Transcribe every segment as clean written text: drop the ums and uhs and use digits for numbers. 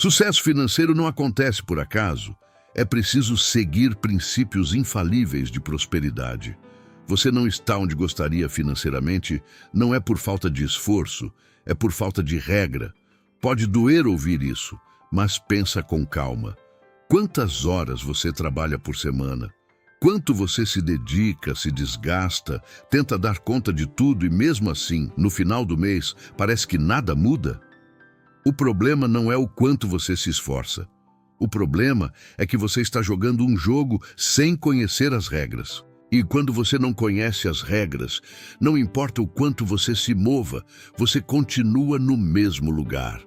Sucesso financeiro não acontece por acaso. É preciso seguir princípios infalíveis de prosperidade. Você não está onde gostaria financeiramente, não é por falta de esforço, é por falta de regra. Pode doer ouvir isso, mas pensa com calma. Quantas horas você trabalha por semana? Quanto você se dedica, se desgasta, tenta dar conta de tudo e mesmo assim, no final do mês, parece que nada muda? O problema não é o quanto você se esforça. O problema é que você está jogando um jogo sem conhecer as regras. E quando você não conhece as regras, não importa o quanto você se mova, você continua no mesmo lugar.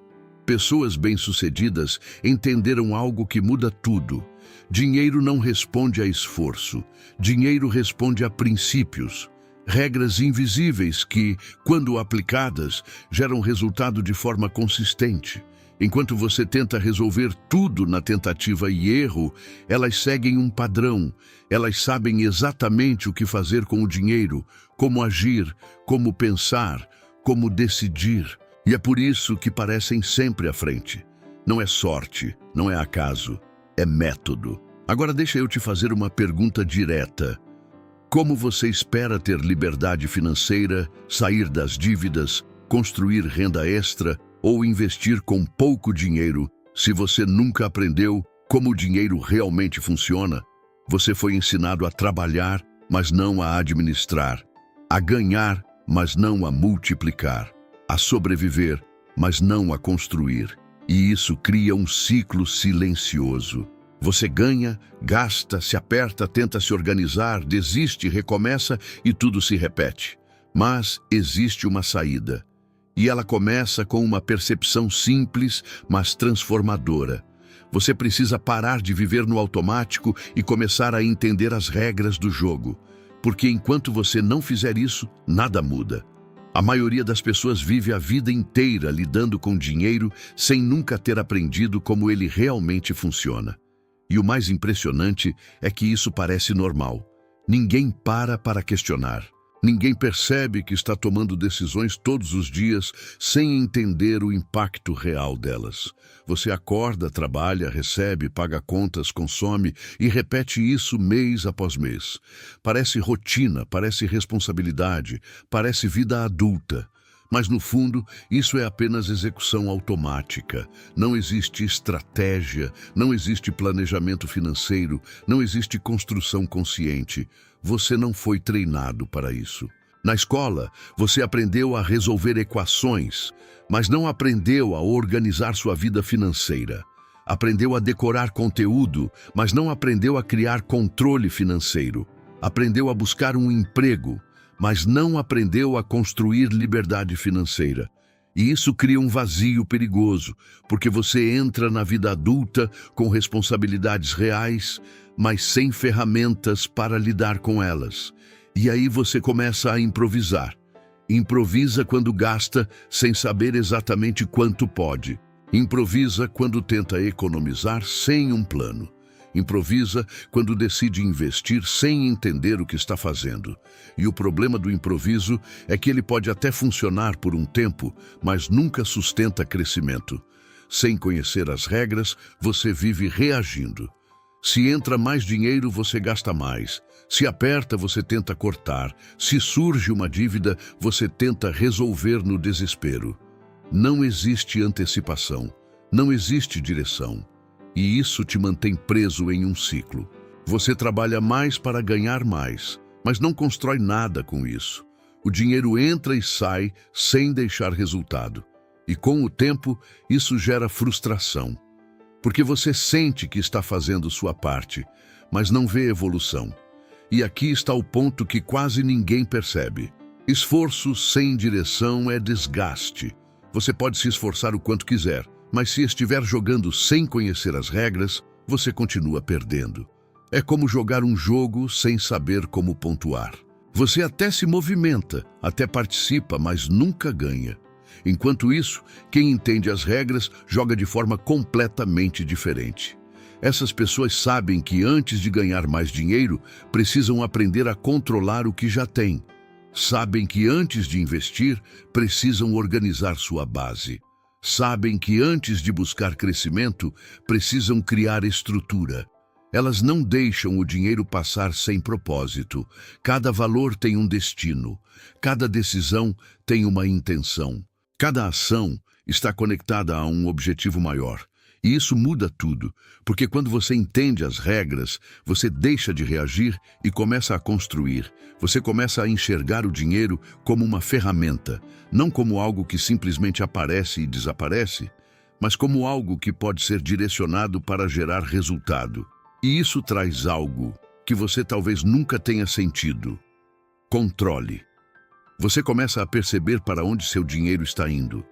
Pessoas bem-sucedidas entenderam algo que muda tudo. Dinheiro não responde a esforço. Dinheiro responde a princípios. Regras invisíveis que, quando aplicadas, geram resultado de forma consistente. Enquanto você tenta resolver tudo na tentativa e erro, elas seguem um padrão. Elas sabem exatamente o que fazer com o dinheiro, como agir, como pensar, como decidir. E é por isso que parecem sempre à frente. Não é sorte, não é acaso, é método. Agora deixa eu te fazer uma pergunta direta. Como você espera ter liberdade financeira, sair das dívidas, construir renda extra ou investir com pouco dinheiro se você nunca aprendeu como o dinheiro realmente funciona? Você foi ensinado a trabalhar, mas não a administrar, a ganhar, mas não a multiplicar, a sobreviver, mas não a construir. E isso cria um ciclo silencioso. Você ganha, gasta, se aperta, tenta se organizar, desiste, recomeça e tudo se repete. Mas existe uma saída. E ela começa com uma percepção simples, mas transformadora. Você precisa parar de viver no automático e começar a entender as regras do jogo. Porque enquanto você não fizer isso, nada muda. A maioria das pessoas vive a vida inteira lidando com dinheiro sem nunca ter aprendido como ele realmente funciona. E o mais impressionante é que isso parece normal. Ninguém para questionar. Ninguém percebe que está tomando decisões todos os dias sem entender o impacto real delas. Você acorda, trabalha, recebe, paga contas, consome e repete isso mês após mês. Parece rotina, parece responsabilidade, parece vida adulta. Mas, no fundo, isso é apenas execução automática. Não existe estratégia, não existe planejamento financeiro, não existe construção consciente. Você não foi treinado para isso. Na escola, você aprendeu a resolver equações, mas não aprendeu a organizar sua vida financeira. Aprendeu a decorar conteúdo, mas não aprendeu a criar controle financeiro. Aprendeu a buscar um emprego, mas não aprendeu a construir liberdade financeira. E isso cria um vazio perigoso, porque você entra na vida adulta com responsabilidades reais, mas sem ferramentas para lidar com elas. E aí você começa a improvisar. Improvisa quando gasta sem saber exatamente quanto pode. Improvisa quando tenta economizar sem um plano. Improvisa quando decide investir sem entender o que está fazendo. E o problema do improviso é que ele pode até funcionar por um tempo, mas nunca sustenta crescimento. Sem conhecer as regras, você vive reagindo. Se entra mais dinheiro, você gasta mais. Se aperta, você tenta cortar. Se surge uma dívida, você tenta resolver no desespero. Não existe antecipação. Não existe direção. E isso te mantém preso em um ciclo. Você trabalha mais para ganhar mais, mas não constrói nada com isso. O dinheiro entra e sai sem deixar resultado. E com o tempo, isso gera frustração. Porque você sente que está fazendo sua parte, mas não vê evolução. E aqui está o ponto que quase ninguém percebe. Esforço sem direção é desgaste. Você pode se esforçar o quanto quiser, mas se estiver jogando sem conhecer as regras, você continua perdendo. É como jogar um jogo sem saber como pontuar. Você até se movimenta, até participa, mas nunca ganha. Enquanto isso, quem entende as regras joga de forma completamente diferente. Essas pessoas sabem que antes de ganhar mais dinheiro, precisam aprender a controlar o que já têm. Sabem que antes de investir, precisam organizar sua base. Sabem que antes de buscar crescimento, precisam criar estrutura. Elas não deixam o dinheiro passar sem propósito. Cada valor tem um destino. Cada decisão tem uma intenção. Cada ação está conectada a um objetivo maior. E isso muda tudo, porque quando você entende as regras, você deixa de reagir e começa a construir. Você começa a enxergar o dinheiro como uma ferramenta, não como algo que simplesmente aparece e desaparece, mas como algo que pode ser direcionado para gerar resultado. E isso traz algo que você talvez nunca tenha sentido: controle. Você começa a perceber para onde seu dinheiro está indo.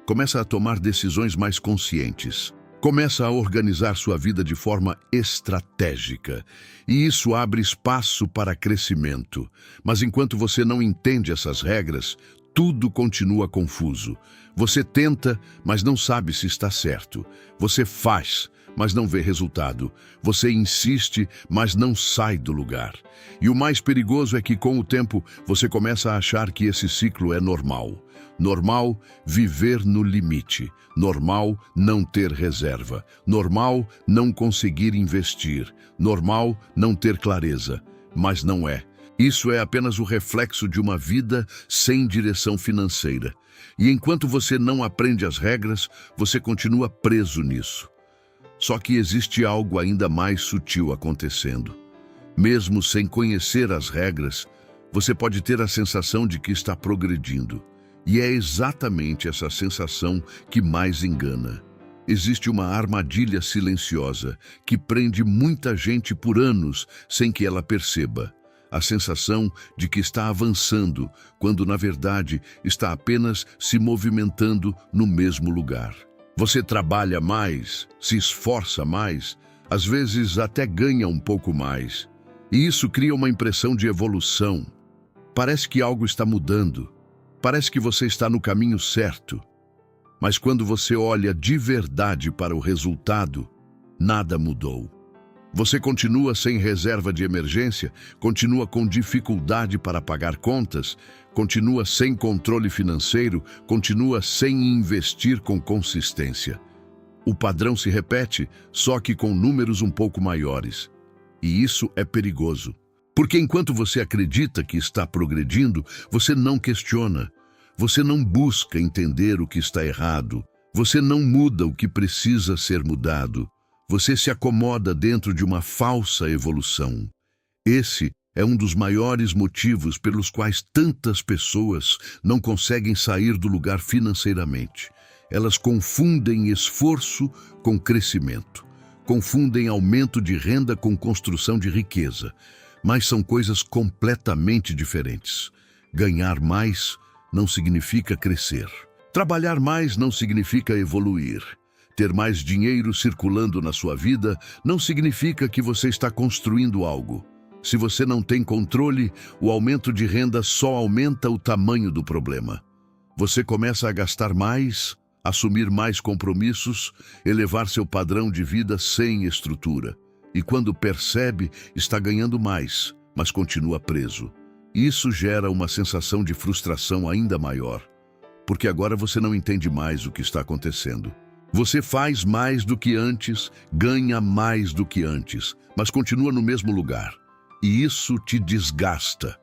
Começa a tomar decisões mais conscientes. Começa a organizar sua vida de forma estratégica. E isso abre espaço para crescimento. Mas enquanto você não entende essas regras, tudo continua confuso. Você tenta, mas não sabe se está certo. Você faz, mas não vê resultado. Você insiste, mas não sai do lugar. E o mais perigoso é que, com o tempo, você começa a achar que esse ciclo é normal. Normal viver no limite. Normal não ter reserva. Normal não conseguir investir. Normal não ter clareza. Mas não é. Isso é apenas o reflexo de uma vida sem direção financeira. E enquanto você não aprende as regras, você continua preso nisso. Só que existe algo ainda mais sutil acontecendo. Mesmo sem conhecer as regras, você pode ter a sensação de que está progredindo. E é exatamente essa sensação que mais engana. Existe uma armadilha silenciosa que prende muita gente por anos sem que ela perceba. A sensação de que está avançando, quando na verdade está apenas se movimentando no mesmo lugar. Você trabalha mais, se esforça mais, às vezes até ganha um pouco mais. E isso cria uma impressão de evolução. Parece que algo está mudando. Parece que você está no caminho certo. Mas quando você olha de verdade para o resultado, nada mudou. Você continua sem reserva de emergência, continua com dificuldade para pagar contas, continua sem controle financeiro, continua sem investir com consistência. O padrão se repete, só que com números um pouco maiores. E isso é perigoso. Porque enquanto você acredita que está progredindo, você não questiona. Você não busca entender o que está errado. Você não muda o que precisa ser mudado. Você se acomoda dentro de uma falsa evolução. Esse é um dos maiores motivos pelos quais tantas pessoas não conseguem sair do lugar financeiramente. Elas confundem esforço com crescimento. Confundem aumento de renda com construção de riqueza. Mas são coisas completamente diferentes. Ganhar mais não significa crescer. Trabalhar mais não significa evoluir. Ter mais dinheiro circulando na sua vida não significa que você está construindo algo. Se você não tem controle, o aumento de renda só aumenta o tamanho do problema. Você começa a gastar mais, assumir mais compromissos, elevar seu padrão de vida sem estrutura. E quando percebe, está ganhando mais, mas continua preso. Isso gera uma sensação de frustração ainda maior, porque agora você não entende mais o que está acontecendo. Você faz mais do que antes, ganha mais do que antes, mas continua no mesmo lugar. E isso te desgasta.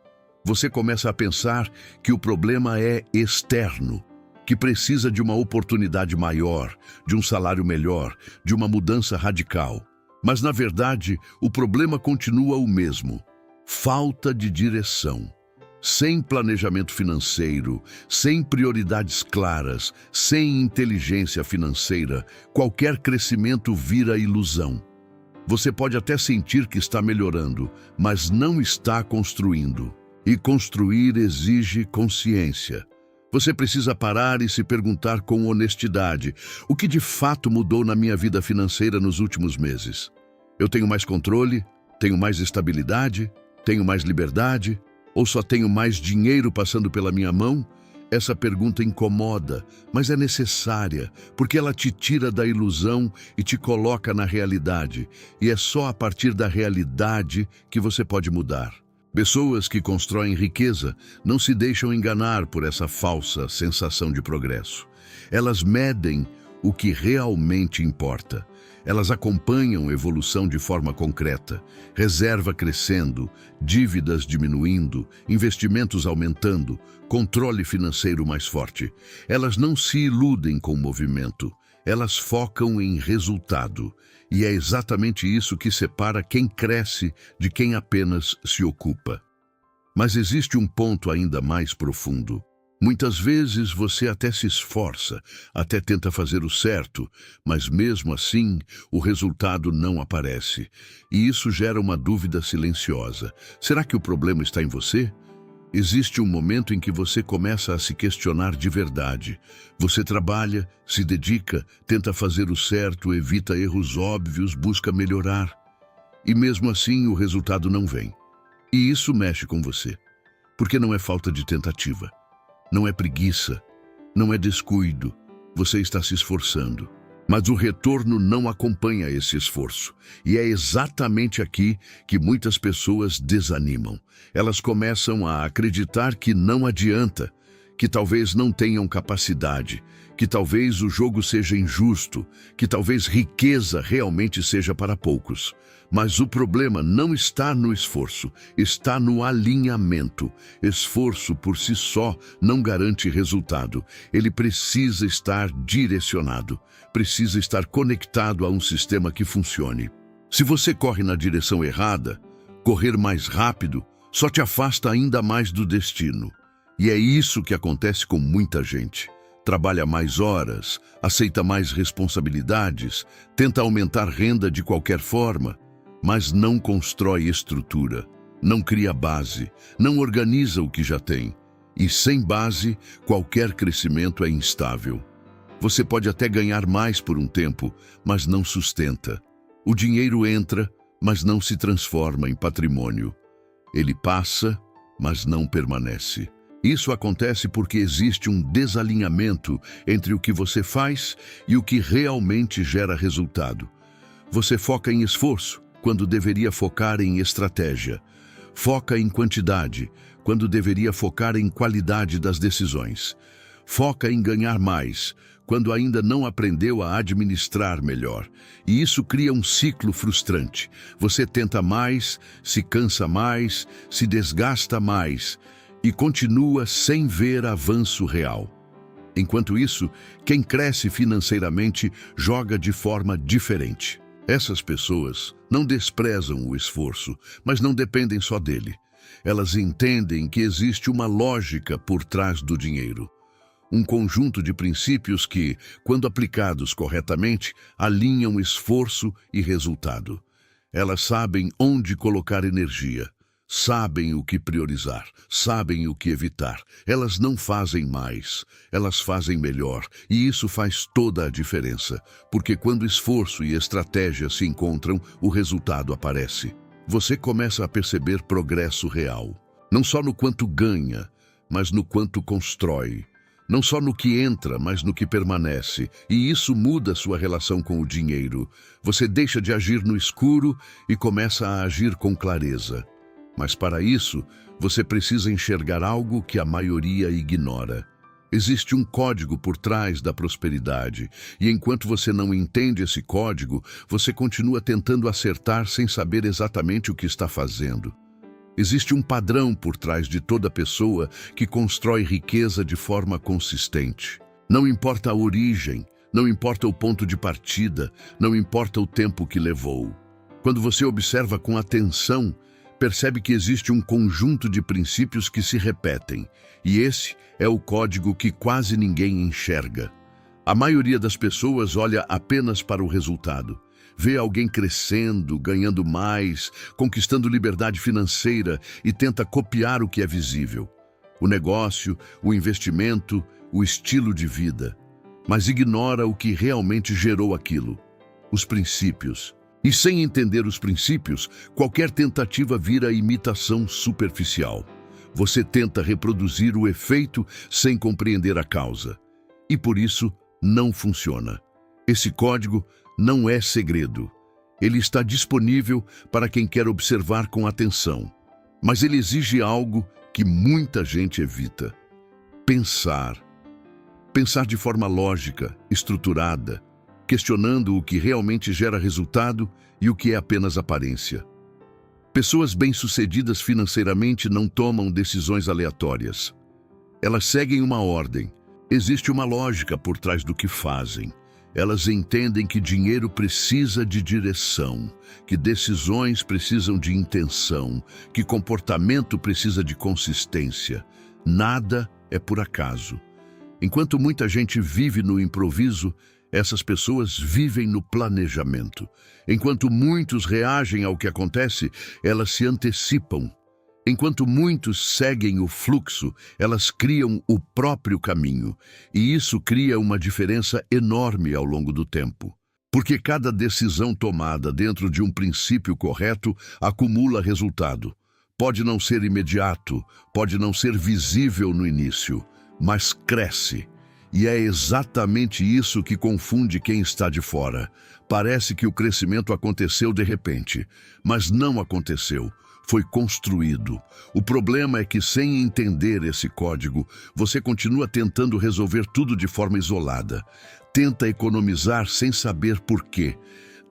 Você começa a pensar que o problema é externo, que precisa de uma oportunidade maior, de um salário melhor, de uma mudança radical. Mas, na verdade, o problema continua o mesmo: falta de direção. Sem planejamento financeiro, sem prioridades claras, sem inteligência financeira, qualquer crescimento vira ilusão. Você pode até sentir que está melhorando, mas não está construindo. E construir exige consciência. Você precisa parar e se perguntar com honestidade: o que de fato mudou na minha vida financeira nos últimos meses? Eu tenho mais controle? Tenho mais estabilidade? Tenho mais liberdade? Ou só tenho mais dinheiro passando pela minha mão? Essa pergunta incomoda, mas é necessária, porque ela te tira da ilusão e te coloca na realidade. E é só a partir da realidade que você pode mudar. Pessoas que constroem riqueza não se deixam enganar por essa falsa sensação de progresso. Elas medem o que realmente importa. Elas acompanham evolução de forma concreta, reserva crescendo, dívidas diminuindo, investimentos aumentando, controle financeiro mais forte. Elas não se iludem com o movimento, elas focam em resultado. E é exatamente isso que separa quem cresce de quem apenas se ocupa. Mas existe um ponto ainda mais profundo. Muitas vezes você até se esforça, até tenta fazer o certo, mas mesmo assim o resultado não aparece. E isso gera uma dúvida silenciosa. Será que o problema está em você? Existe um momento em que você começa a se questionar de verdade. Você trabalha, se dedica, tenta fazer o certo, evita erros óbvios, busca melhorar. E mesmo assim o resultado não vem. E isso mexe com você. Porque não é falta de tentativa. Não é preguiça, não é descuido, você está se esforçando. Mas o retorno não acompanha esse esforço. E é exatamente aqui que muitas pessoas desanimam. Elas começam a acreditar que não adianta, que talvez não tenham capacidade, que talvez o jogo seja injusto, que talvez riqueza realmente seja para poucos. Mas o problema não está no esforço, está no alinhamento. Esforço por si só não garante resultado. Ele precisa estar direcionado, precisa estar conectado a um sistema que funcione. Se você corre na direção errada, correr mais rápido só te afasta ainda mais do destino. E é isso que acontece com muita gente. Trabalha mais horas, aceita mais responsabilidades, tenta aumentar renda de qualquer forma, mas não constrói estrutura, não cria base, não organiza o que já tem. E sem base, qualquer crescimento é instável. Você pode até ganhar mais por um tempo, mas não sustenta. O dinheiro entra, mas não se transforma em patrimônio. Ele passa, mas não permanece. Isso acontece porque existe um desalinhamento entre o que você faz e o que realmente gera resultado. Você foca em esforço, quando deveria focar em estratégia. Foca em quantidade, quando deveria focar em qualidade das decisões. Foca em ganhar mais, quando ainda não aprendeu a administrar melhor. E isso cria um ciclo frustrante. Você tenta mais, se cansa mais, se desgasta mais e continua sem ver avanço real. Enquanto isso, quem cresce financeiramente joga de forma diferente. Essas pessoas não desprezam o esforço, mas não dependem só dele. Elas entendem que existe uma lógica por trás do dinheiro. Um conjunto de princípios que, quando aplicados corretamente, alinham esforço e resultado. Elas sabem onde colocar energia, sabem o que priorizar, sabem o que evitar. Elas não fazem mais, elas fazem melhor. E isso faz toda a diferença, porque quando esforço e estratégia se encontram, o resultado aparece. Você começa a perceber progresso real, não só no quanto ganha, mas no quanto constrói. Não só no que entra, mas no que permanece. E isso muda sua relação com o dinheiro. Você deixa de agir no escuro e começa a agir com clareza. Mas para isso, você precisa enxergar algo que a maioria ignora. Existe um código por trás da prosperidade. E enquanto você não entende esse código, você continua tentando acertar sem saber exatamente o que está fazendo. Existe um padrão por trás de toda pessoa que constrói riqueza de forma consistente. Não importa a origem, não importa o ponto de partida, não importa o tempo que levou. Quando você observa com atenção, percebe que existe um conjunto de princípios que se repetem, e esse é o código que quase ninguém enxerga. A maioria das pessoas olha apenas para o resultado. Vê alguém crescendo, ganhando mais, conquistando liberdade financeira e tenta copiar o que é visível. O negócio, o investimento, o estilo de vida. Mas ignora o que realmente gerou aquilo. Os princípios. E sem entender os princípios, qualquer tentativa vira imitação superficial. Você tenta reproduzir o efeito sem compreender a causa. E por isso, não funciona. Esse código não é segredo. Ele está disponível para quem quer observar com atenção. Mas ele exige algo que muita gente evita. Pensar. Pensar de forma lógica, estruturada, questionando o que realmente gera resultado e o que é apenas aparência. Pessoas bem-sucedidas financeiramente não tomam decisões aleatórias. Elas seguem uma ordem. Existe uma lógica por trás do que fazem. Elas entendem que dinheiro precisa de direção, que decisões precisam de intenção, que comportamento precisa de consistência. Nada é por acaso. Enquanto muita gente vive no improviso, essas pessoas vivem no planejamento. Enquanto muitos reagem ao que acontece, elas se antecipam. Enquanto muitos seguem o fluxo, elas criam o próprio caminho. E isso cria uma diferença enorme ao longo do tempo. Porque cada decisão tomada dentro de um princípio correto acumula resultado. Pode não ser imediato, pode não ser visível no início, mas cresce. E é exatamente isso que confunde quem está de fora. Parece que o crescimento aconteceu de repente, mas não aconteceu. Foi construído. O problema é que, sem entender esse código, você continua tentando resolver tudo de forma isolada. Tenta economizar sem saber por quê.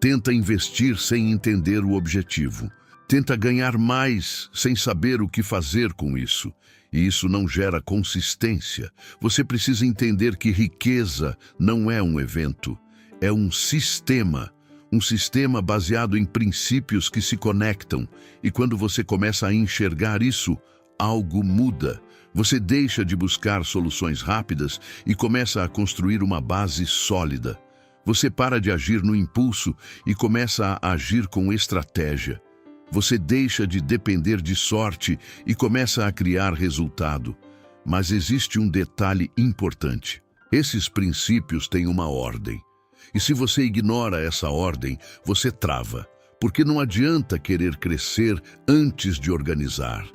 Tenta investir sem entender o objetivo. Tenta ganhar mais sem saber o que fazer com isso. E isso não gera consistência. Você precisa entender que riqueza não é um evento, é um sistema. Um sistema baseado em princípios que se conectam. E quando você começa a enxergar isso, algo muda. Você deixa de buscar soluções rápidas e começa a construir uma base sólida. Você para de agir no impulso e começa a agir com estratégia. Você deixa de depender de sorte e começa a criar resultado. Mas existe um detalhe importante. Esses princípios têm uma ordem. E se você ignora essa ordem, você trava. Porque não adianta querer crescer antes de organizar.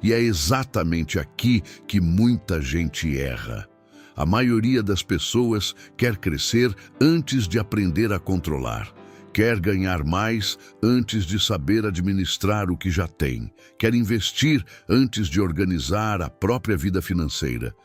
E é exatamente aqui que muita gente erra. A maioria das pessoas quer crescer antes de aprender a controlar. Quer ganhar mais antes de saber administrar o que já tem. Quer investir antes de organizar a própria vida financeira.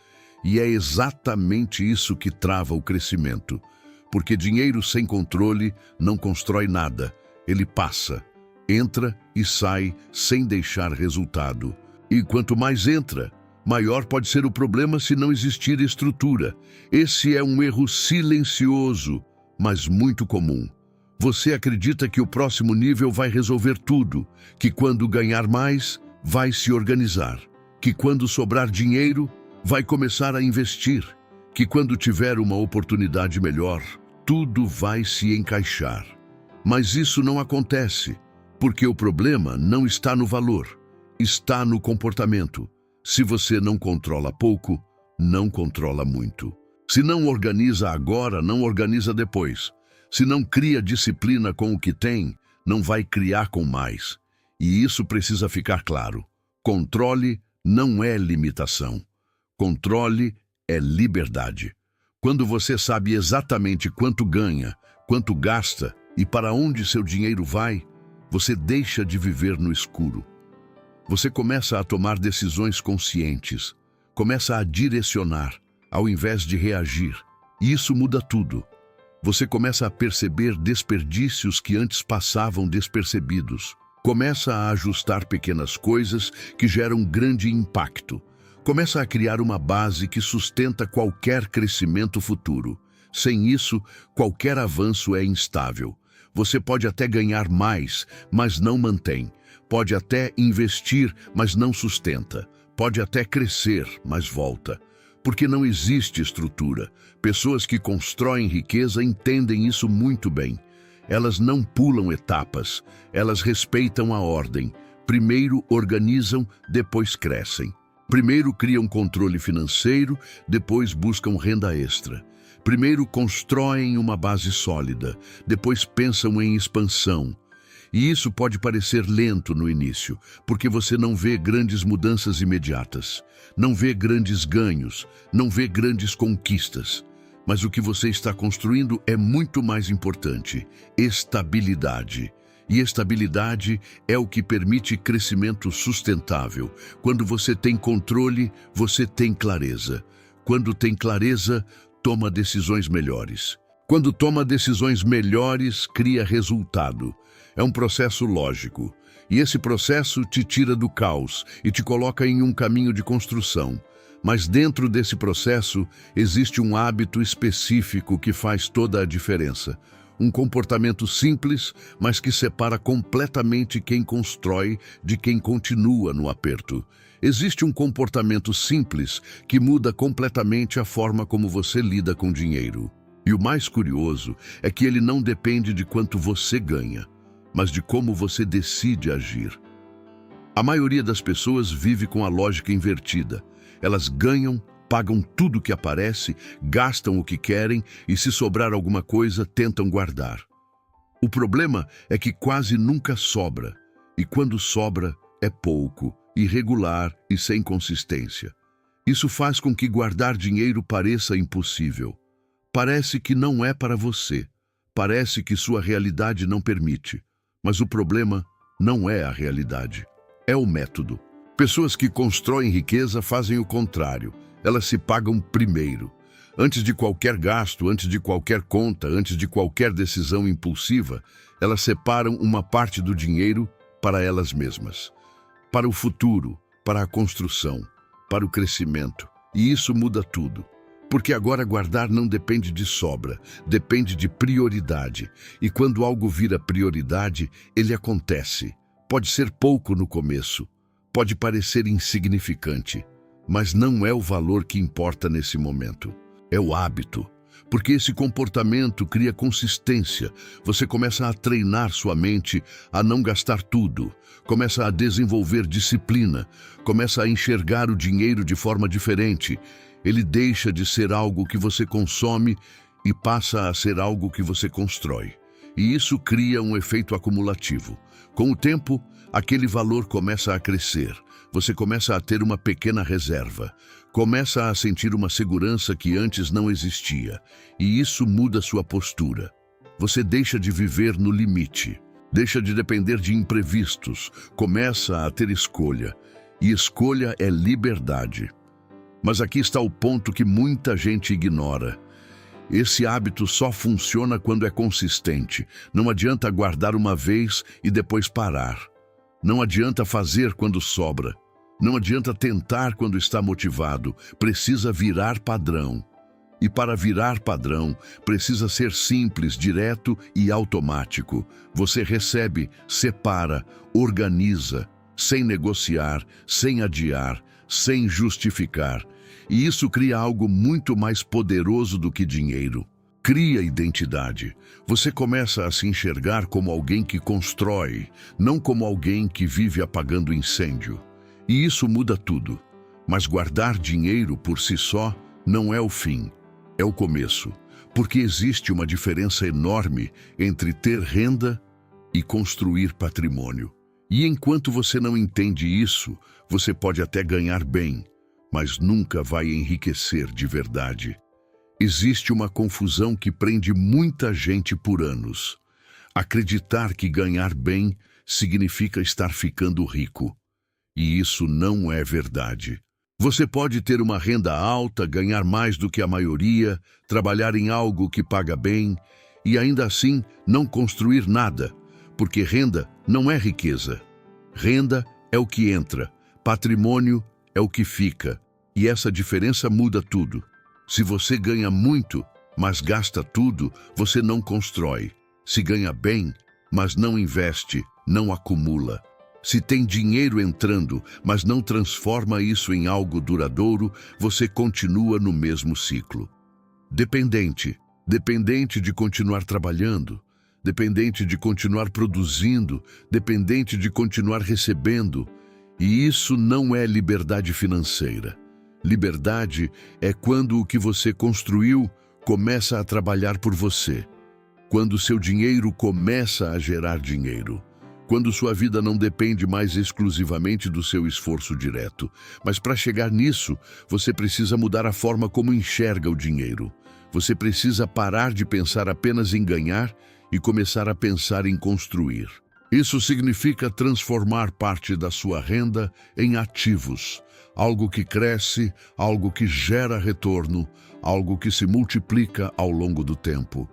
E é exatamente isso que trava o crescimento. Porque dinheiro sem controle não constrói nada. Ele passa, entra e sai sem deixar resultado. E quanto mais entra, maior pode ser o problema se não existir estrutura. Esse é um erro silencioso, mas muito comum. Você acredita que o próximo nível vai resolver tudo, que quando ganhar mais, vai se organizar, que quando sobrar dinheiro, vai começar a investir, que quando tiver uma oportunidade melhor, tudo vai se encaixar. Mas isso não acontece, porque o problema não está no valor, está no comportamento. Se você não controla pouco, não controla muito. Se não organiza agora, não organiza depois. Se não cria disciplina com o que tem, não vai criar com mais. E isso precisa ficar claro. Controle não é limitação. Controle é liberdade. Quando você sabe exatamente quanto ganha, quanto gasta e para onde seu dinheiro vai, você deixa de viver no escuro. Você começa a tomar decisões conscientes, começa a direcionar, ao invés de reagir. E isso muda tudo. Você começa a perceber desperdícios que antes passavam despercebidos. Começa a ajustar pequenas coisas que geram grande impacto. Começa a criar uma base que sustenta qualquer crescimento futuro. Sem isso, qualquer avanço é instável. Você pode até ganhar mais, mas não mantém. Pode até investir, mas não sustenta. Pode até crescer, mas volta. Porque não existe estrutura. Pessoas que constroem riqueza entendem isso muito bem. Elas não pulam etapas, elas respeitam a ordem. Primeiro organizam, depois crescem. Primeiro criam controle financeiro, depois buscam renda extra. Primeiro constroem uma base sólida, depois pensam em expansão. E isso pode parecer lento no início, porque você não vê grandes mudanças imediatas, não vê grandes ganhos, não vê grandes conquistas. Mas o que você está construindo é muito mais importante: estabilidade. E estabilidade é o que permite crescimento sustentável. Quando você tem controle, você tem clareza. Quando tem clareza, toma decisões melhores. Quando toma decisões melhores, cria resultado. É um processo lógico. E esse processo te tira do caos e te coloca em um caminho de construção. Mas dentro desse processo, existe um hábito específico que faz toda a diferença. Um comportamento simples, mas que separa completamente quem constrói de quem continua no aperto. Existe um comportamento simples que muda completamente a forma como você lida com dinheiro. E o mais curioso é que ele não depende de quanto você ganha, mas de como você decide agir. A maioria das pessoas vive com a lógica invertida. Elas ganham, pagam tudo que aparece, gastam o que querem e, se sobrar alguma coisa, tentam guardar. O problema é que quase nunca sobra, e quando sobra, é pouco, irregular e sem consistência. Isso faz com que guardar dinheiro pareça impossível. Parece que não é para você. Parece que sua realidade não permite. Mas o problema não é a realidade, é o método. Pessoas que constroem riqueza fazem o contrário. Elas se pagam primeiro. Antes de qualquer gasto, antes de qualquer conta, antes de qualquer decisão impulsiva, elas separam uma parte do dinheiro para elas mesmas. Para o futuro, para a construção, para o crescimento. E isso muda tudo. Porque agora guardar não depende de sobra, depende de prioridade. E quando algo vira prioridade, ele acontece. Pode ser pouco no começo, pode parecer insignificante, mas não é o valor que importa nesse momento. É o hábito. Porque esse comportamento cria consistência. Você começa a treinar sua mente a não gastar tudo, começa a desenvolver disciplina, começa a enxergar o dinheiro de forma diferente. Ele deixa de ser algo que você consome e passa a ser algo que você constrói. E isso cria um efeito acumulativo. Com o tempo, aquele valor começa a crescer. Você começa a ter uma pequena reserva. Começa a sentir uma segurança que antes não existia. E isso muda sua postura. Você deixa de viver no limite. Deixa de depender de imprevistos. Começa a ter escolha. E escolha é liberdade. Mas aqui está o ponto que muita gente ignora. Esse hábito só funciona quando é consistente. Não adianta guardar uma vez e depois parar. Não adianta fazer quando sobra. Não adianta tentar quando está motivado. Precisa virar padrão. E para virar padrão, precisa ser simples, direto e automático. Você recebe, separa, organiza, sem negociar, sem adiar, sem justificar. E isso cria algo muito mais poderoso do que dinheiro. Cria identidade. Você começa a se enxergar como alguém que constrói, não como alguém que vive apagando incêndio. E isso muda tudo. Mas guardar dinheiro por si só não é o fim, é o começo. Porque existe uma diferença enorme entre ter renda e construir patrimônio. E enquanto você não entende isso, você pode até ganhar bem, mas nunca vai enriquecer de verdade. Existe uma confusão que prende muita gente por anos. Acreditar que ganhar bem significa estar ficando rico. E isso não é verdade. Você pode ter uma renda alta, ganhar mais do que a maioria, trabalhar em algo que paga bem e ainda assim não construir nada, porque renda não é riqueza. Renda é o que entra, patrimônio é o que fica, e essa diferença muda tudo. Se você ganha muito, mas gasta tudo, você não constrói. Se ganha bem, mas não investe, não acumula. Se tem dinheiro entrando, mas não transforma isso em algo duradouro, você continua no mesmo ciclo. Dependente de continuar trabalhando, dependente de continuar produzindo, dependente de continuar recebendo. E isso não é liberdade financeira. Liberdade é quando o que você construiu começa a trabalhar por você. Quando seu dinheiro começa a gerar dinheiro. Quando sua vida não depende mais exclusivamente do seu esforço direto. Mas para chegar nisso, você precisa mudar a forma como enxerga o dinheiro. Você precisa parar de pensar apenas em ganhar e começar a pensar em construir. Isso significa transformar parte da sua renda em ativos, algo que cresce, algo que gera retorno, algo que se multiplica ao longo do tempo.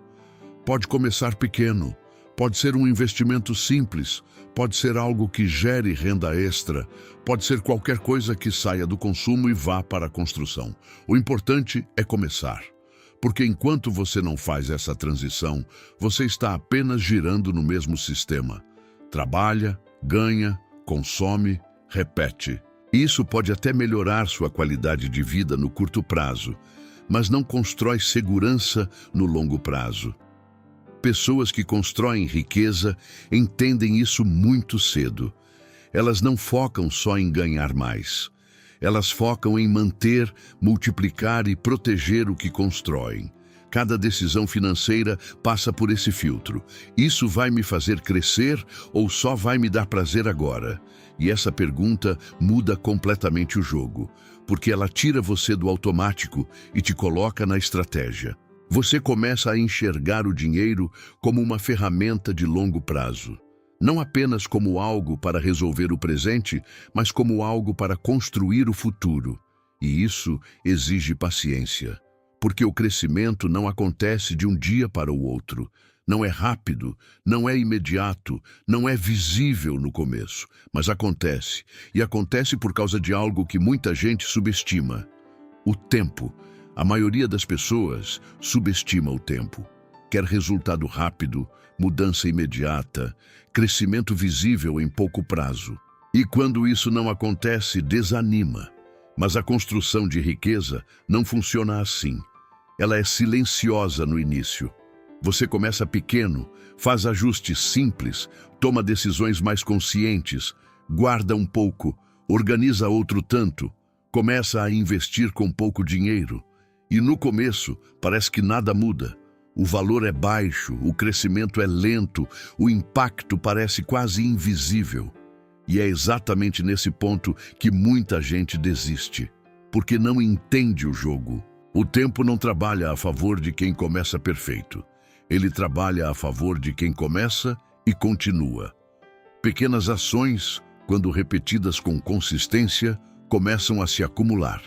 Pode começar pequeno, pode ser um investimento simples, pode ser algo que gere renda extra, pode ser qualquer coisa que saia do consumo e vá para a construção. O importante é começar. Porque enquanto você não faz essa transição, você está apenas girando no mesmo sistema. Trabalha, ganha, consome, repete. Isso pode até melhorar sua qualidade de vida no curto prazo, mas não constrói segurança no longo prazo. Pessoas que constroem riqueza entendem isso muito cedo. Elas não focam só em ganhar mais. Elas focam em manter, multiplicar e proteger o que constroem. Cada decisão financeira passa por esse filtro. Isso vai me fazer crescer ou só vai me dar prazer agora? E essa pergunta muda completamente o jogo, porque ela tira você do automático e te coloca na estratégia. Você começa a enxergar o dinheiro como uma ferramenta de longo prazo. Não apenas como algo para resolver o presente, mas como algo para construir o futuro. E isso exige paciência. Porque o crescimento não acontece de um dia para o outro. Não é rápido, não é imediato, não é visível no começo, mas acontece. E acontece por causa de algo que muita gente subestima: o tempo. A maioria das pessoas subestima o tempo. Quer resultado rápido, mudança imediata, crescimento visível em pouco prazo. E quando isso não acontece, desanima. Mas a construção de riqueza não funciona assim. Ela é silenciosa no início. Você começa pequeno, faz ajustes simples, toma decisões mais conscientes, guarda um pouco, organiza outro tanto, começa a investir com pouco dinheiro. E no começo, parece que nada muda. O valor é baixo, o crescimento é lento, o impacto parece quase invisível. E é exatamente nesse ponto que muita gente desiste, porque não entende o jogo. O tempo não trabalha a favor de quem começa perfeito. Ele trabalha a favor de quem começa e continua. Pequenas ações, quando repetidas com consistência, começam a se acumular.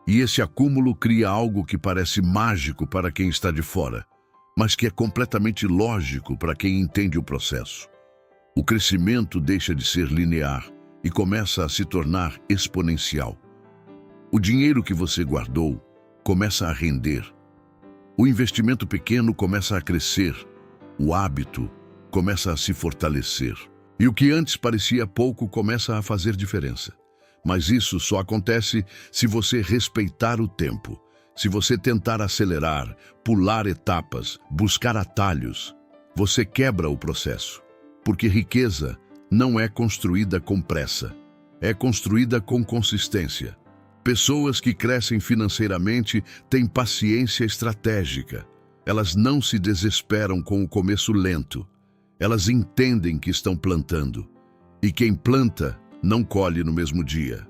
E esse acúmulo cria algo que parece mágico para quem está de fora, mas que é completamente lógico para quem entende o processo. O crescimento deixa de ser linear e começa a se tornar exponencial. O dinheiro que você guardou começa a render. O investimento pequeno começa a crescer. O hábito começa a se fortalecer. E o que antes parecia pouco começa a fazer diferença. Mas isso só acontece se você respeitar o tempo, se você tentar acelerar, pular etapas, buscar atalhos. Você quebra o processo, porque riqueza não é construída com pressa, é construída com consistência. Pessoas que crescem financeiramente têm paciência estratégica. Elas não se desesperam com o começo lento. Elas entendem que estão plantando. E quem planta não colhe no mesmo dia,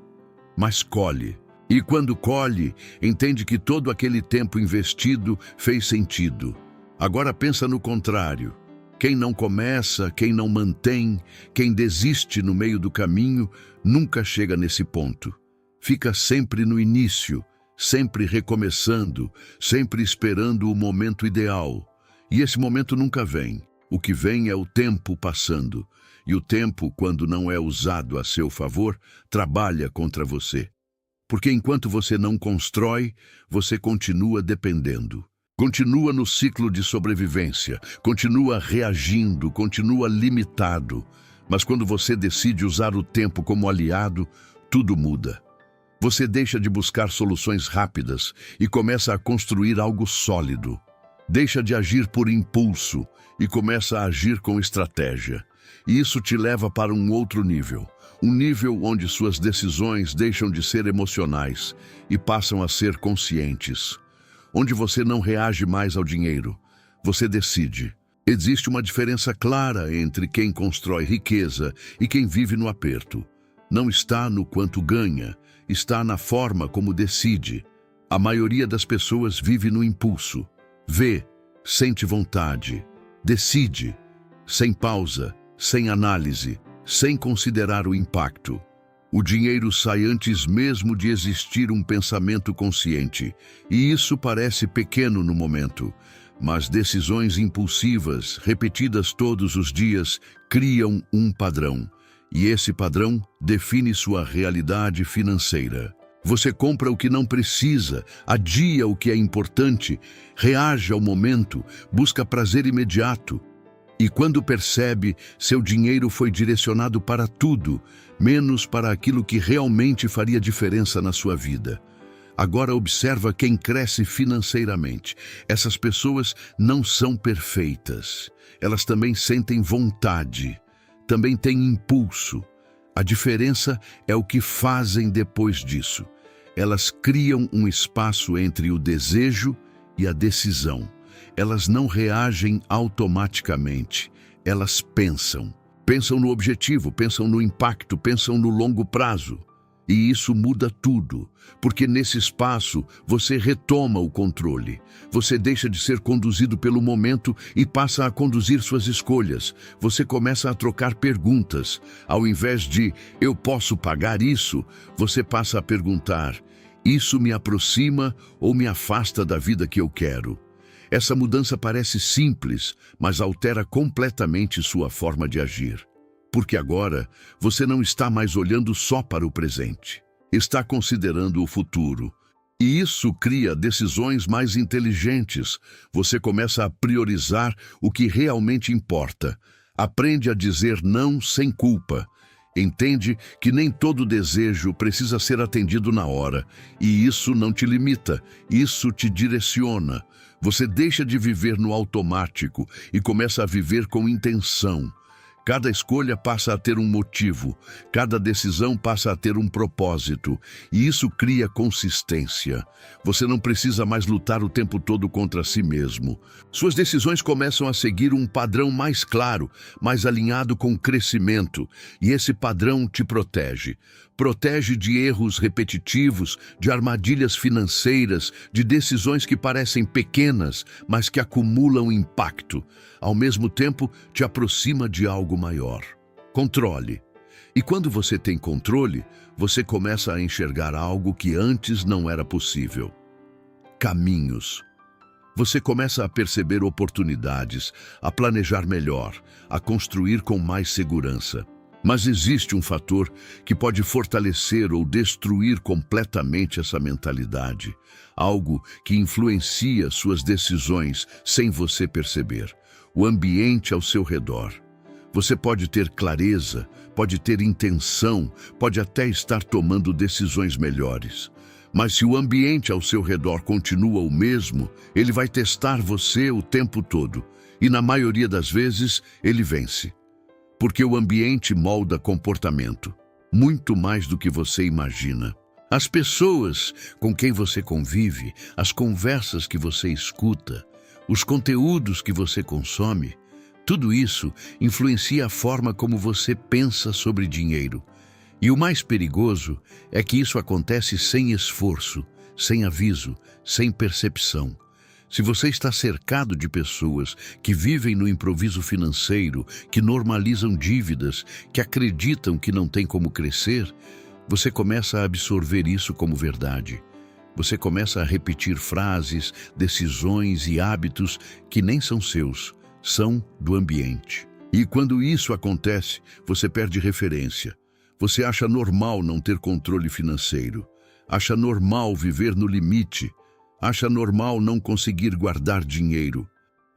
mas colhe. E quando colhe, entende que todo aquele tempo investido fez sentido. Agora pensa no contrário. Quem não começa, quem não mantém, quem desiste no meio do caminho, nunca chega nesse ponto. Fica sempre no início, sempre recomeçando, sempre esperando o momento ideal. E esse momento nunca vem. O que vem é o tempo passando. E o tempo, quando não é usado a seu favor, trabalha contra você. Porque enquanto você não constrói, você continua dependendo. Continua no ciclo de sobrevivência, continua reagindo, continua limitado. Mas quando você decide usar o tempo como aliado, tudo muda. Você deixa de buscar soluções rápidas e começa a construir algo sólido. Deixa de agir por impulso e começa a agir com estratégia. E isso te leva para um outro nível. Um nível onde suas decisões deixam de ser emocionais e passam a ser conscientes. Onde você não reage mais ao dinheiro. Você decide. Existe uma diferença clara entre quem constrói riqueza e quem vive no aperto. Não está no quanto ganha, está na forma como decide. A maioria das pessoas vive no impulso. Vê, sente vontade, decide, sem pausa, sem análise, sem considerar o impacto. O dinheiro sai antes mesmo de existir um pensamento consciente, e isso parece pequeno no momento, mas decisões impulsivas, repetidas todos os dias, criam um padrão, e esse padrão define sua realidade financeira. Você compra o que não precisa, adia o que é importante, reage ao momento, busca prazer imediato. E quando percebe, seu dinheiro foi direcionado para tudo, menos para aquilo que realmente faria diferença na sua vida. Agora observa quem cresce financeiramente. Essas pessoas não são perfeitas. Elas também sentem vontade, também têm impulso. A diferença é o que fazem depois disso. Elas criam um espaço entre o desejo e a decisão. Elas não reagem automaticamente, elas pensam. Pensam no objetivo, pensam no impacto, pensam no longo prazo. E isso muda tudo, porque nesse espaço você retoma o controle. Você deixa de ser conduzido pelo momento e passa a conduzir suas escolhas. Você começa a trocar perguntas. Ao invés de "eu posso pagar isso", você passa a perguntar: "isso me aproxima ou me afasta da vida que eu quero?" Essa mudança parece simples, mas altera completamente sua forma de agir. Porque agora você não está mais olhando só para o presente, está considerando o futuro. E isso cria decisões mais inteligentes. Você começa a priorizar o que realmente importa. Aprende a dizer não sem culpa. Entende que nem todo desejo precisa ser atendido na hora. E isso não te limita, isso te direciona. Você deixa de viver no automático e começa a viver com intenção. Cada escolha passa a ter um motivo, cada decisão passa a ter um propósito, e isso cria consistência. Você não precisa mais lutar o tempo todo contra si mesmo. Suas decisões começam a seguir um padrão mais claro, mais alinhado com o crescimento, e esse padrão te protege. Protege de erros repetitivos, de armadilhas financeiras, de decisões que parecem pequenas, mas que acumulam impacto. Ao mesmo tempo, te aproxima de algo maior. Controle. E quando você tem controle, você começa a enxergar algo que antes não era possível. Caminhos. Você começa a perceber oportunidades, a planejar melhor, a construir com mais segurança. Mas existe um fator que pode fortalecer ou destruir completamente essa mentalidade. Algo que influencia suas decisões sem você perceber. O ambiente ao seu redor. Você pode ter clareza, pode ter intenção, pode até estar tomando decisões melhores. Mas se o ambiente ao seu redor continua o mesmo, ele vai testar você o tempo todo. E na maioria das vezes, ele vence. Porque o ambiente molda comportamento, muito mais do que você imagina. As pessoas com quem você convive, as conversas que você escuta, os conteúdos que você consome, tudo isso influencia a forma como você pensa sobre dinheiro. E o mais perigoso é que isso acontece sem esforço, sem aviso, sem percepção. Se você está cercado de pessoas que vivem no improviso financeiro, que normalizam dívidas, que acreditam que não tem como crescer, você começa a absorver isso como verdade. Você começa a repetir frases, decisões e hábitos que nem são seus, são do ambiente. E quando isso acontece, você perde referência. Você acha normal não ter controle financeiro. Acha normal viver no limite. Acha normal não conseguir guardar dinheiro.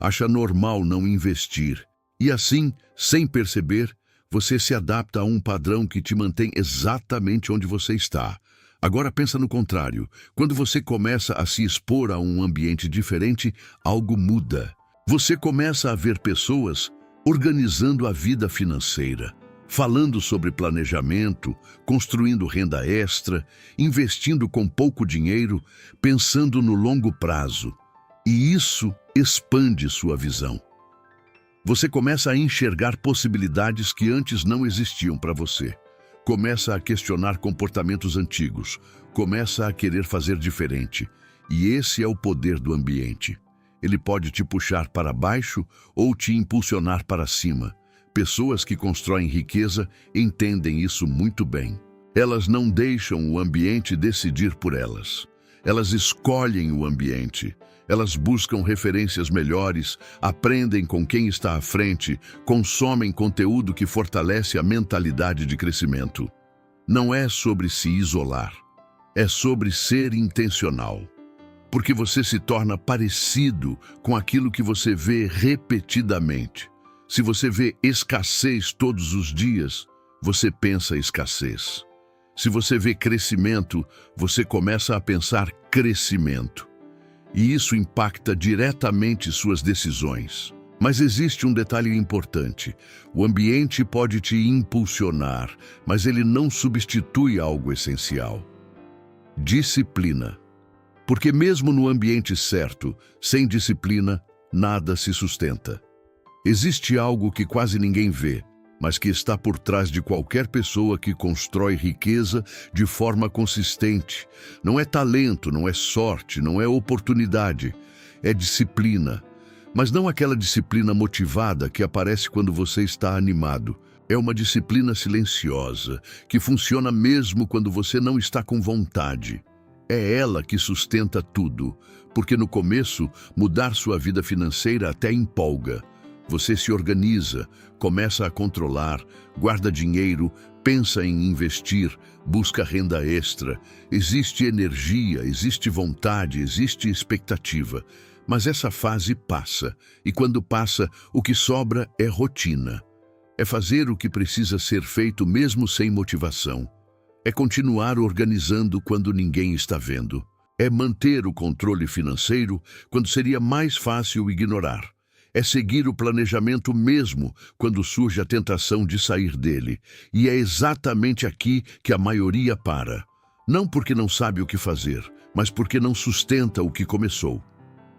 Acha normal não investir. E assim, sem perceber, você se adapta a um padrão que te mantém exatamente onde você está. Agora pensa no contrário. Quando você começa a se expor a um ambiente diferente, algo muda. Você começa a ver pessoas organizando a vida financeira, falando sobre planejamento, construindo renda extra, investindo com pouco dinheiro, pensando no longo prazo. E isso expande sua visão. Você começa a enxergar possibilidades que antes não existiam para você. Começa a questionar comportamentos antigos, começa a querer fazer diferente. E esse é o poder do ambiente. Ele pode te puxar para baixo ou te impulsionar para cima. Pessoas que constroem riqueza entendem isso muito bem. Elas não deixam o ambiente decidir por elas. Elas escolhem o ambiente. Elas buscam referências melhores, aprendem com quem está à frente, consomem conteúdo que fortalece a mentalidade de crescimento. Não é sobre se isolar, é sobre ser intencional. Porque você se torna parecido com aquilo que você vê repetidamente. Se você vê escassez todos os dias, você pensa escassez. Se você vê crescimento, você começa a pensar crescimento. E isso impacta diretamente suas decisões. Mas existe um detalhe importante. O ambiente pode te impulsionar, mas ele não substitui algo essencial. Disciplina. Porque mesmo no ambiente certo, sem disciplina, nada se sustenta. Existe algo que quase ninguém vê, mas que está por trás de qualquer pessoa que constrói riqueza de forma consistente. Não é talento, não é sorte, não é oportunidade, é disciplina. Mas não aquela disciplina motivada que aparece quando você está animado. É uma disciplina silenciosa, que funciona mesmo quando você não está com vontade. É ela que sustenta tudo, porque no começo, mudar sua vida financeira até empolga. Você se organiza, começa a controlar, guarda dinheiro, pensa em investir, busca renda extra. Existe energia, existe vontade, existe expectativa. Mas essa fase passa, e quando passa, o que sobra é rotina. É fazer o que precisa ser feito mesmo sem motivação. É continuar organizando quando ninguém está vendo. É manter o controle financeiro quando seria mais fácil ignorar. É seguir o planejamento mesmo quando surge a tentação de sair dele. E é exatamente aqui que a maioria para. Não porque não sabe o que fazer, mas porque não sustenta o que começou.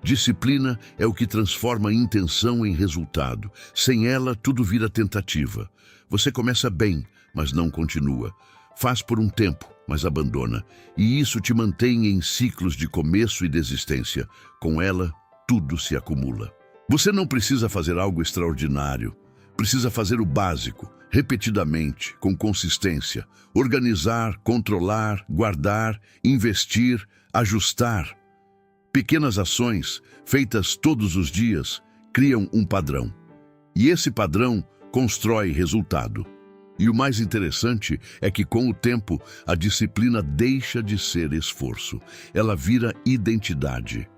Disciplina é o que transforma a intenção em resultado. Sem ela, tudo vira tentativa. Você começa bem, mas não continua. Faz por um tempo, mas abandona. E isso te mantém em ciclos de começo e desistência. Com ela, tudo se acumula. Você não precisa fazer algo extraordinário. Precisa fazer o básico, repetidamente, com consistência. Organizar, controlar, guardar, investir, ajustar. Pequenas ações, feitas todos os dias, criam um padrão. E esse padrão constrói resultado. E o mais interessante é que, com o tempo, a disciplina deixa de ser esforço. Ela vira identidade.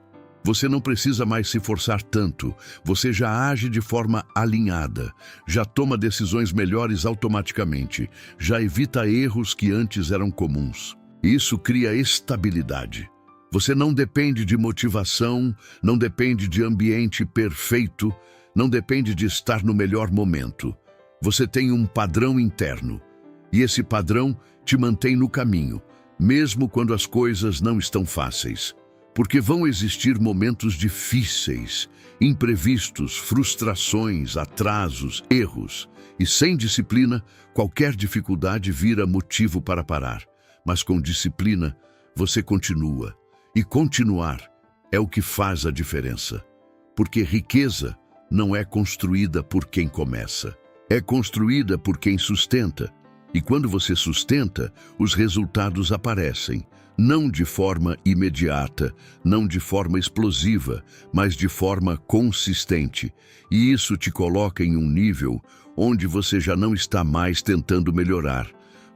Você não precisa mais se forçar tanto. Você já age de forma alinhada. Já toma decisões melhores automaticamente. Já evita erros que antes eram comuns. Isso cria estabilidade. Você não depende de motivação, não depende de ambiente perfeito, não depende de estar no melhor momento. Você tem um padrão interno. E esse padrão te mantém no caminho, mesmo quando as coisas não estão fáceis. Porque vão existir momentos difíceis, imprevistos, frustrações, atrasos, erros. E sem disciplina, qualquer dificuldade vira motivo para parar. Mas com disciplina, você continua. E continuar é o que faz a diferença. Porque riqueza não é construída por quem começa. É construída por quem sustenta. E quando você sustenta, os resultados aparecem. Não de forma imediata, não de forma explosiva, mas de forma consistente. E isso te coloca em um nível onde você já não está mais tentando melhorar.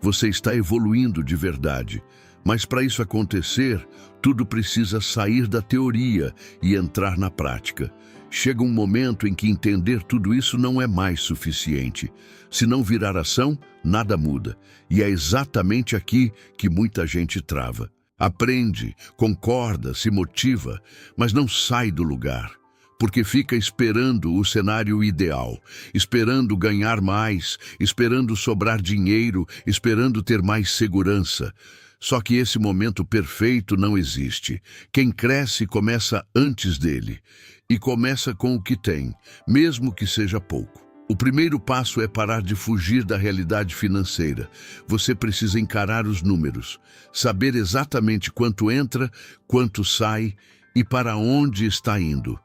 Você está evoluindo de verdade. Mas para isso acontecer, tudo precisa sair da teoria e entrar na prática. Chega um momento em que entender tudo isso não é mais suficiente. Se não virar ação, nada muda. E é exatamente aqui que muita gente trava. Aprende, concorda, se motiva, mas não sai do lugar. Porque fica esperando o cenário ideal, esperando ganhar mais, esperando sobrar dinheiro, esperando ter mais segurança. Só que esse momento perfeito não existe. Quem cresce começa antes dele. E começa com o que tem, mesmo que seja pouco. O primeiro passo é parar de fugir da realidade financeira. Você precisa encarar os números, saber exatamente quanto entra, quanto sai e para onde está indo.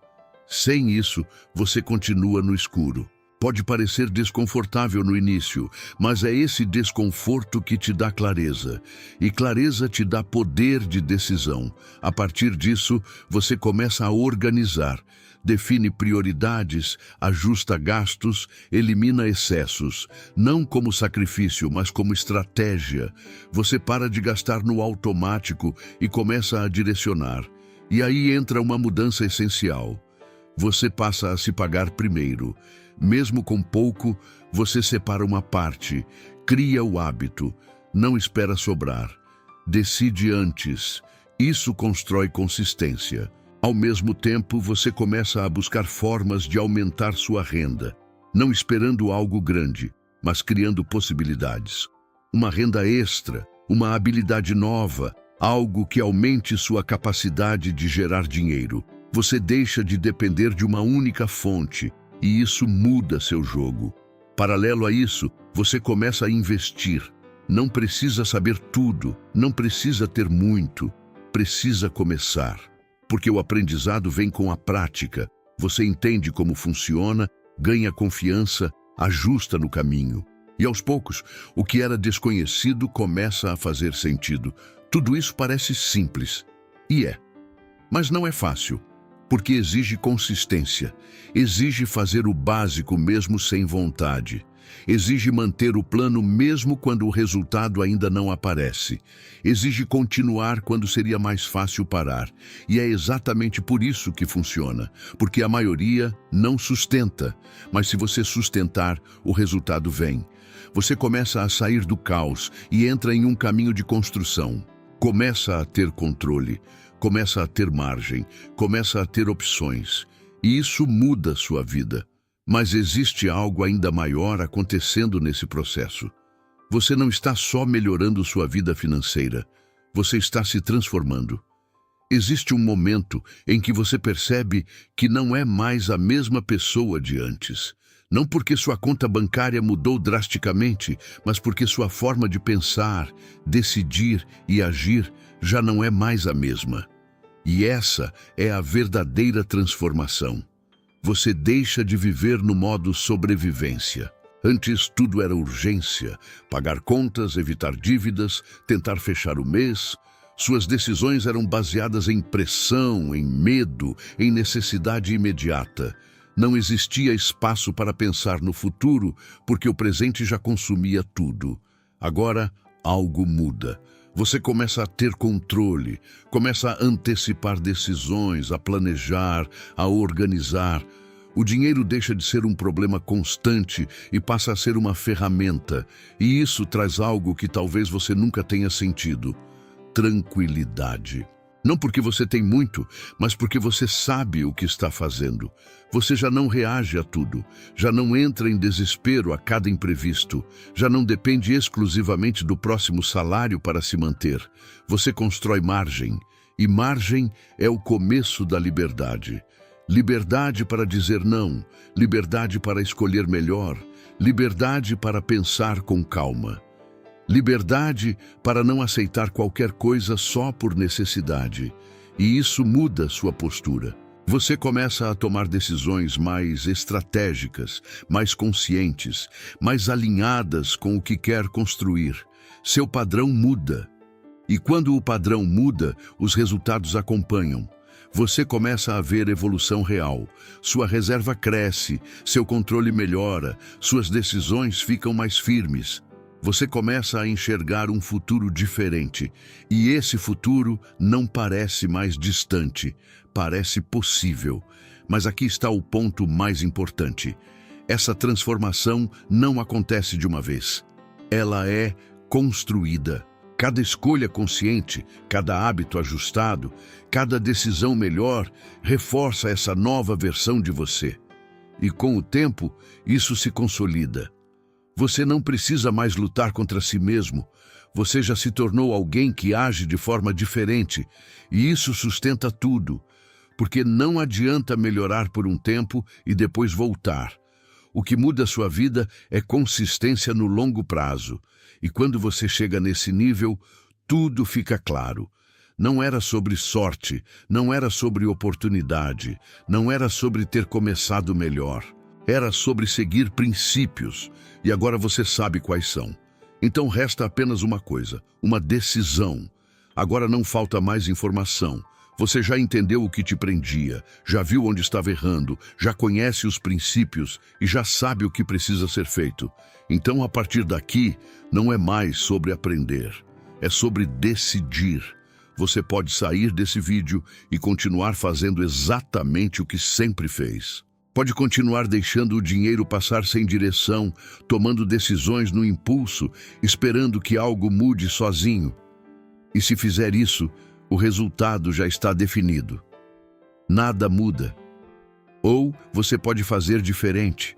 Sem isso, você continua no escuro. Pode parecer desconfortável no início, mas é esse desconforto que te dá clareza. E clareza te dá poder de decisão. A partir disso, você começa a organizar. Define prioridades, ajusta gastos, elimina excessos. Não como sacrifício, mas como estratégia. Você para de gastar no automático e começa a direcionar. E aí entra uma mudança essencial. Você passa a se pagar primeiro. Mesmo com pouco, você separa uma parte, cria o hábito, não espera sobrar. Decide antes. Isso constrói consistência. Ao mesmo tempo, você começa a buscar formas de aumentar sua renda, não esperando algo grande, mas criando possibilidades. Uma renda extra, uma habilidade nova, algo que aumente sua capacidade de gerar dinheiro. Você deixa de depender de uma única fonte, e isso muda seu jogo. Paralelo a isso, você começa a investir. Não precisa saber tudo, não precisa ter muito, precisa começar. Porque o aprendizado vem com a prática. Você entende como funciona, ganha confiança, ajusta no caminho. E aos poucos, o que era desconhecido começa a fazer sentido. Tudo isso parece simples. E é. Mas não é fácil. Porque exige consistência, exige fazer o básico mesmo sem vontade, exige manter o plano mesmo quando o resultado ainda não aparece, exige continuar quando seria mais fácil parar. E é exatamente por isso que funciona, porque a maioria não sustenta, mas se você sustentar, o resultado vem. Você começa a sair do caos e entra em um caminho de construção. Começa a ter controle, começa a ter margem, começa a ter opções. E isso muda sua vida. Mas existe algo ainda maior acontecendo nesse processo. Você não está só melhorando sua vida financeira, você está se transformando. Existe um momento em que você percebe que não é mais a mesma pessoa de antes. Não porque sua conta bancária mudou drasticamente, mas porque sua forma de pensar, decidir e agir já não é mais a mesma. E essa é a verdadeira transformação. Você deixa de viver no modo sobrevivência. Antes tudo era urgência, pagar contas, evitar dívidas, tentar fechar o mês. Suas decisões eram baseadas em pressão, em medo, em necessidade imediata. Não existia espaço para pensar no futuro, porque o presente já consumia tudo. Agora, algo muda. Você começa a ter controle, começa a antecipar decisões, a planejar, a organizar. O dinheiro deixa de ser um problema constante e passa a ser uma ferramenta. E isso traz algo que talvez você nunca tenha sentido: tranquilidade. Não porque você tem muito, mas porque você sabe o que está fazendo. Você já não reage a tudo, já não entra em desespero a cada imprevisto, já não depende exclusivamente do próximo salário para se manter. Você constrói margem, e margem é o começo da liberdade. Liberdade para dizer não, liberdade para escolher melhor, liberdade para pensar com calma. Liberdade para não aceitar qualquer coisa só por necessidade. E isso muda sua postura. Você começa a tomar decisões mais estratégicas, mais conscientes, mais alinhadas com o que quer construir. Seu padrão muda. E quando o padrão muda, os resultados acompanham. Você começa a ver evolução real. Sua reserva cresce, seu controle melhora, suas decisões ficam mais firmes. Você começa a enxergar um futuro diferente, e esse futuro não parece mais distante, parece possível. Mas aqui está o ponto mais importante. Essa transformação não acontece de uma vez. Ela é construída. Cada escolha consciente, cada hábito ajustado, cada decisão melhor reforça essa nova versão de você. E com o tempo, isso se consolida. Você não precisa mais lutar contra si mesmo. Você já se tornou alguém que age de forma diferente, e isso sustenta tudo, porque não adianta melhorar por um tempo e depois voltar. O que muda a sua vida é consistência no longo prazo, e quando você chega nesse nível, tudo fica claro. Não era sobre sorte, não era sobre oportunidade, não era sobre ter começado melhor. Era sobre seguir princípios, e agora você sabe quais são. Então resta apenas uma coisa, uma decisão. Agora não falta mais informação. Você já entendeu o que te prendia, já viu onde estava errando, já conhece os princípios e já sabe o que precisa ser feito. Então, a partir daqui, não é mais sobre aprender, é sobre decidir. Você pode sair desse vídeo e continuar fazendo exatamente o que sempre fez. Pode continuar deixando o dinheiro passar sem direção, tomando decisões no impulso, esperando que algo mude sozinho. E se fizer isso, o resultado já está definido. Nada muda. Ou você pode fazer diferente.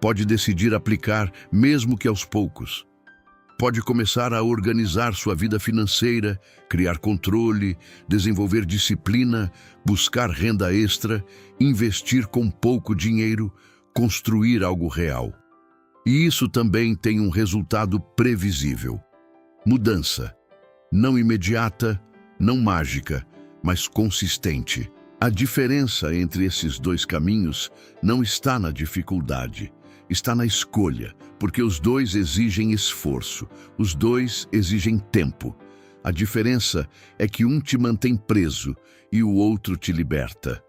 Pode decidir aplicar, mesmo que aos poucos. Pode começar a organizar sua vida financeira, criar controle, desenvolver disciplina, buscar renda extra, investir com pouco dinheiro, construir algo real. E isso também tem um resultado previsível. Mudança. Não imediata, não mágica, mas consistente. A diferença entre esses dois caminhos não está na dificuldade, está na escolha, porque os dois exigem esforço, os dois exigem tempo. A diferença é que um te mantém preso e o outro te liberta.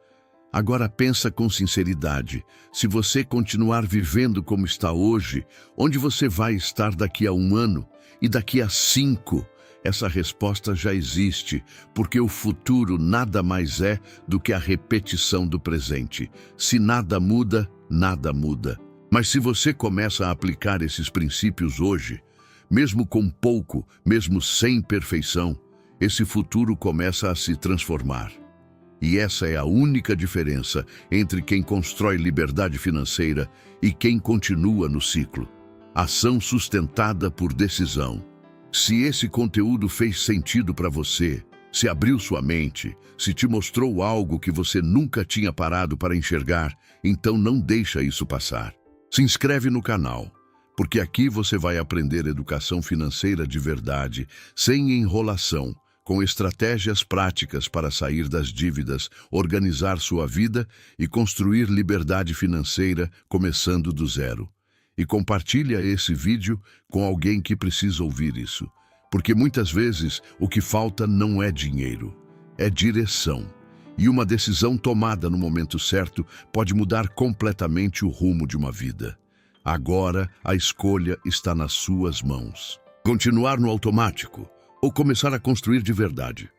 Agora pensa com sinceridade, se você continuar vivendo como está hoje, onde você vai estar daqui a 1 ano e daqui a 5? Essa resposta já existe, porque o futuro nada mais é do que a repetição do presente. Se nada muda, nada muda. Mas se você começa a aplicar esses princípios hoje, mesmo com pouco, mesmo sem perfeição, esse futuro começa a se transformar. E essa é a única diferença entre quem constrói liberdade financeira e quem continua no ciclo. Ação sustentada por decisão. Se esse conteúdo fez sentido para você, se abriu sua mente, se te mostrou algo que você nunca tinha parado para enxergar, então não deixa isso passar. Se inscreve no canal, porque aqui você vai aprender educação financeira de verdade, sem enrolação, com estratégias práticas para sair das dívidas, organizar sua vida e construir liberdade financeira começando do zero. E compartilha esse vídeo com alguém que precisa ouvir isso. Porque muitas vezes o que falta não é dinheiro, é direção. E uma decisão tomada no momento certo pode mudar completamente o rumo de uma vida. Agora a escolha está nas suas mãos. Continuar no automático ou começar a construir de verdade.